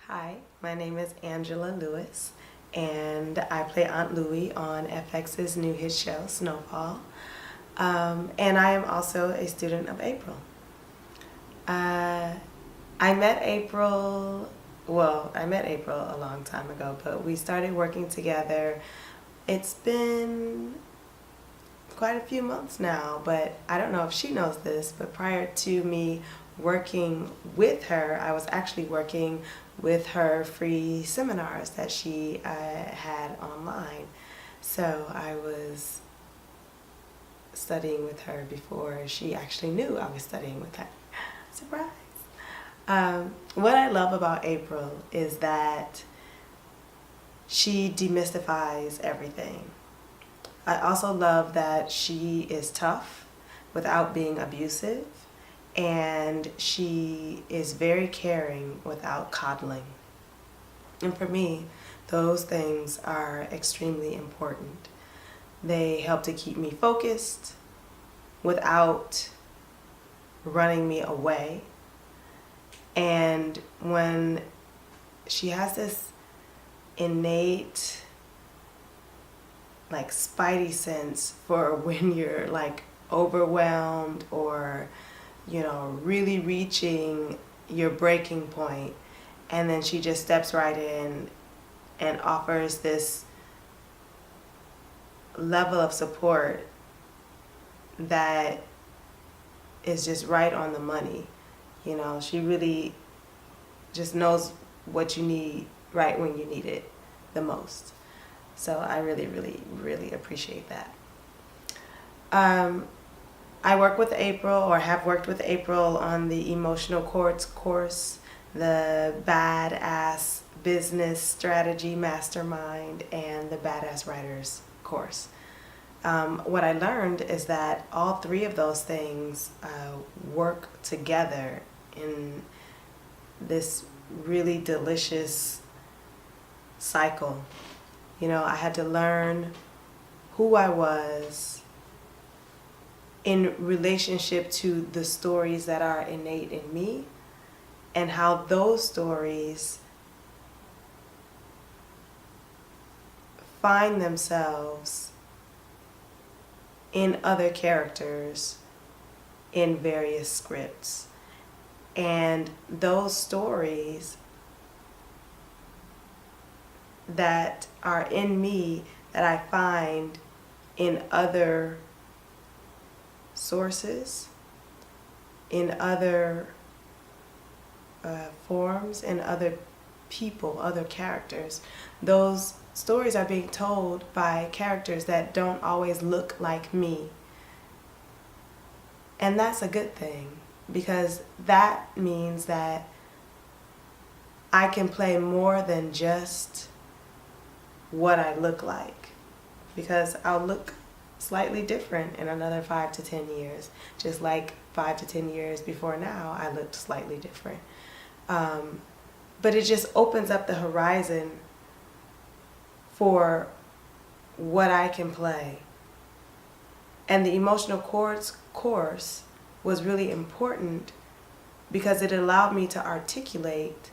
Hi, my name is Angela Lewis, and I play Aunt Louie on FX's new hit show, SnowFall. And I am also a student of April. I met April, I met April a long time ago, but we started working together. It's been quite a few months now, but I don't know if she knows this, but prior to me working with her, I was actually working with her free seminars that she had online. So I was studying with her before she actually knew I was studying with her. Surprise! What I love about April is that she demystifies everything. I also love that she is tough without being abusive, and she is very caring without coddling. And for me, those things are extremely important. They help to keep me focused without running me away. And when she has this innate spidey sense for when you're overwhelmed or really reaching your breaking point, and then she just steps right in and offers this level of support that is just right on the money. She really just knows what you need right when you need it the most. So I really, really, really appreciate that. I work with April, or have worked with April, on the Emotional Chords course, the Badass Business Strategy Mastermind, and the Badass Writers course. What I learned is that all three of those things work together in this really delicious cycle. I had to learn who I was in relationship to the stories that are innate in me, and how those stories find themselves in other characters in various scripts. And those stories that are in me that I find in other sources, in other forms, in other people, other characters. Those stories are being told by characters that don't always look like me. And that's a good thing, because that means that I can play more than just what I look like, because I'll look slightly different in another 5 to 10 years, just like 5 to 10 years before now I looked slightly different. But it just opens up the horizon for what I can play. And the Emotional Chords course was really important because it allowed me to articulate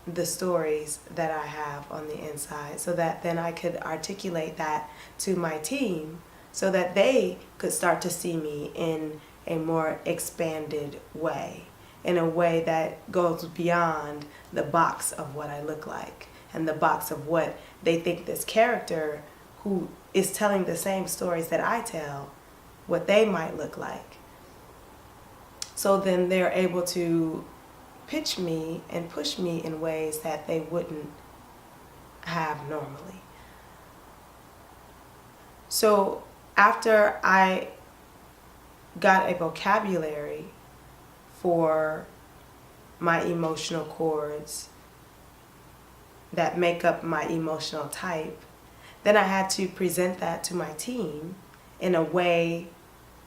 the stories that I have on the inside, so that then I could articulate that to my team so that they could start to see me in a more expanded way, in a way that goes beyond the box of what I look like and the box of what they think this character who is telling the same stories that I tell, what they might look like. So then they're able to pitch me and push me in ways that they wouldn't have normally. So after I got a vocabulary for my emotional chords that make up my emotional type, then I had to present that to my team in a way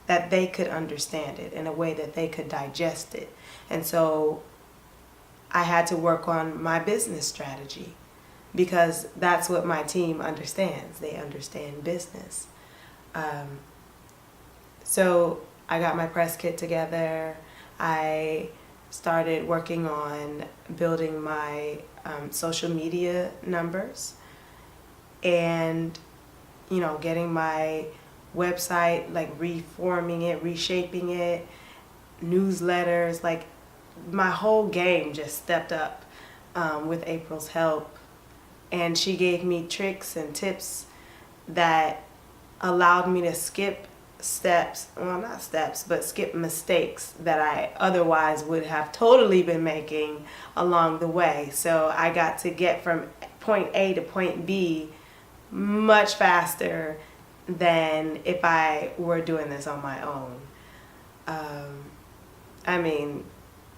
that they could understand it, in a way that they could digest it. And so I had to work on my business strategy, because that's what my team understands. They understand business. So I got my press kit together. I started working on building my social media numbers and, you know, getting my website, like reforming it, reshaping it, newsletters, like my whole game just stepped up with April's help. And she gave me tricks and tips that allowed me to skip steps, well, not steps, but skip mistakes that I otherwise would have totally been making along the way. So I got to get from point A to point B much faster than if I were doing this on my own. I mean,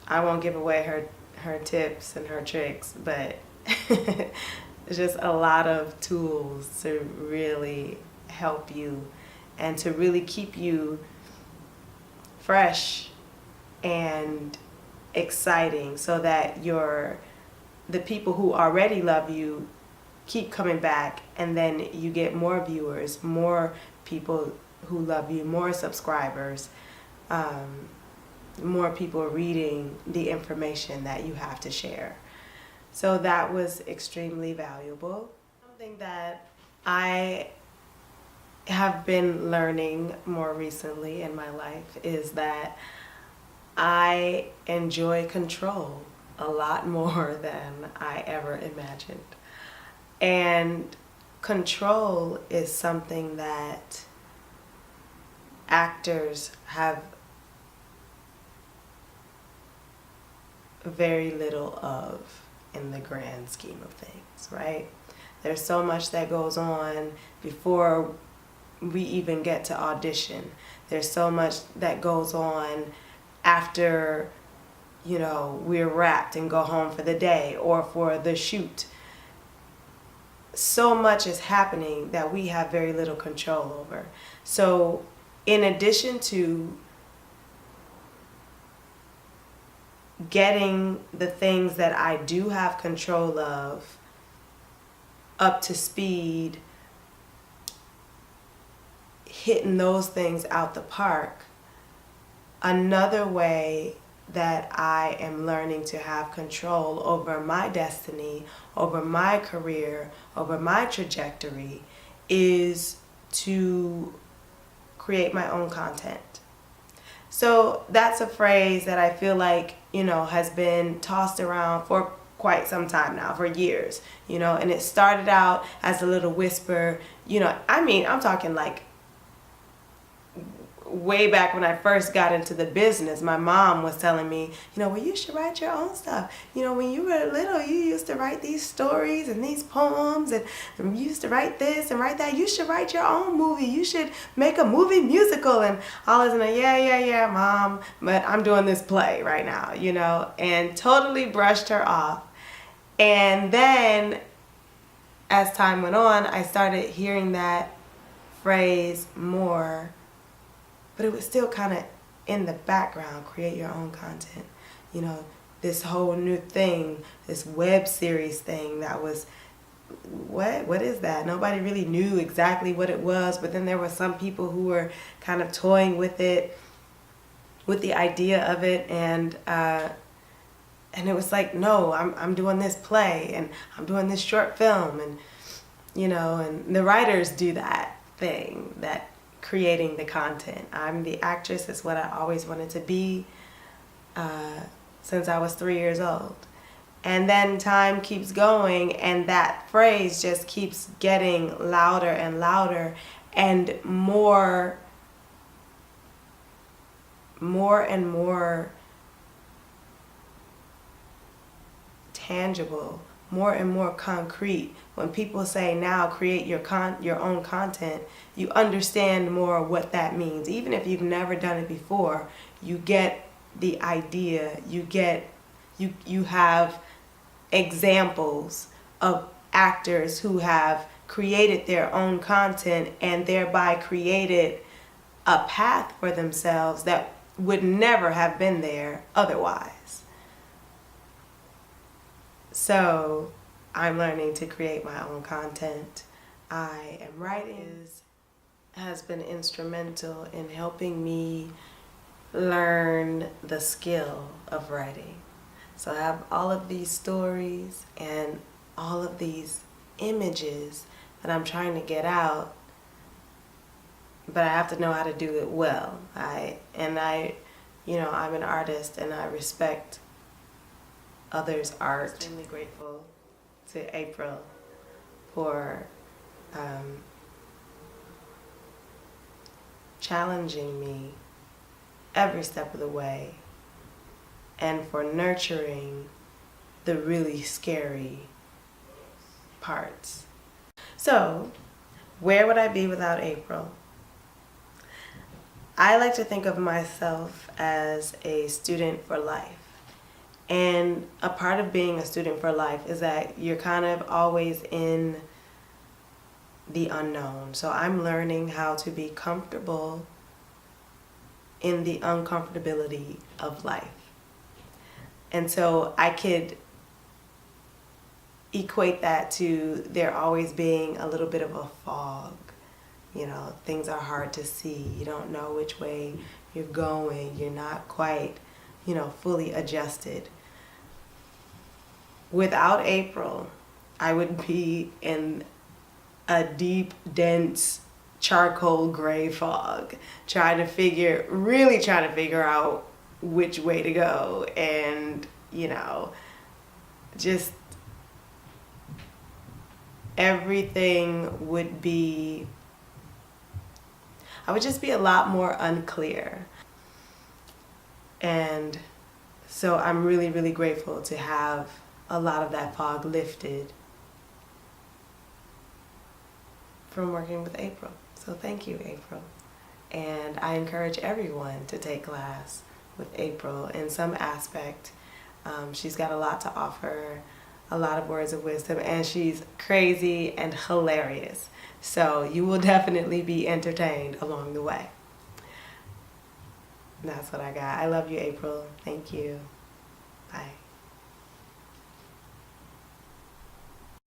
I won't give away her tips and her tricks, but it's just a lot of tools to really help you and to really keep you fresh and exciting, so that the people who already love you keep coming back, and then you get more viewers, more people who love you, more subscribers, more people reading the information that you have to share. So that was extremely valuable. Something that I have been learning more recently in my life is that I enjoy control a lot more than I ever imagined. And control is something that actors have very little of in the grand scheme of things, right? There's so much that goes on before we even get to audition. There's so much that goes on after, you know, we're wrapped and go home for the day or for the shoot. So much is happening that we have very little control over. So in addition to getting the things that I do have control of up to speed, hitting those things out the park, another way that I am learning to have control over my destiny, over my career, over my trajectory, is to create my own content. So that's a phrase that I feel like, you know, has been tossed around for quite some time now, for years, you know, and it started out as a little whisper, you know, I mean, I'm talking like way back when I first got into the business. My mom was telling me, you know, well, you should write your own stuff. You know, when you were little, you used to write these stories and these poems, and you used to write this and write that. You should write your own movie. You should make a movie musical. And all this, and yeah, Mom, but I'm doing this play right now, you know, and totally brushed her off. And then as time went on, I started hearing that phrase more, but it was still kind of in the background. Create your own content. You know, this whole new thing, this web series thing that was, what is that? Nobody really knew exactly what it was, but then there were some people who were kind of toying with it, with the idea of it, and it was like, no, I'm doing this play, and I'm doing this short film, and, you know, and the writers do that thing, that creating the content. I'm the actress. It's what I always wanted to be since I was 3 years old. And then time keeps going, and that phrase just keeps getting louder and louder, and more and more tangible, more and more concrete. When people say now create your own content, you understand more what that means. Even if you've never done it before, you get the idea. You have examples of actors who have created their own content and thereby created a path for themselves that would never have been there otherwise. So I'm learning to create my own content. I am writing. Has been instrumental in helping me learn the skill of writing. So I have all of these stories and all of these images that I'm trying to get out, but I have to know how to do it well. I'm an artist and I respect others' art. I'm extremely grateful to April for challenging me every step of the way and for nurturing the really scary parts. So, where would I be without April? I like to think of myself as a student for life. And a part of being a student for life is that you're kind of always in the unknown. So I'm learning how to be comfortable in the uncomfortability of life. And so I could equate that to there always being a little bit of a fog. You know, things are hard to see. You don't know which way you're going. You're not quite, fully adjusted. Without April, I would be in a deep, dense, charcoal gray fog, trying to figure out which way to go, and just everything would be, I would just be a lot more unclear. And so I'm really, really grateful to have a lot of that fog lifted from working with April. So thank you, April. And I encourage everyone to take class with April in some aspect. She's got a lot to offer, a lot of words of wisdom, and she's crazy and hilarious. So you will definitely be entertained along the way. That's what I got. I love you, April. Thank you. Bye.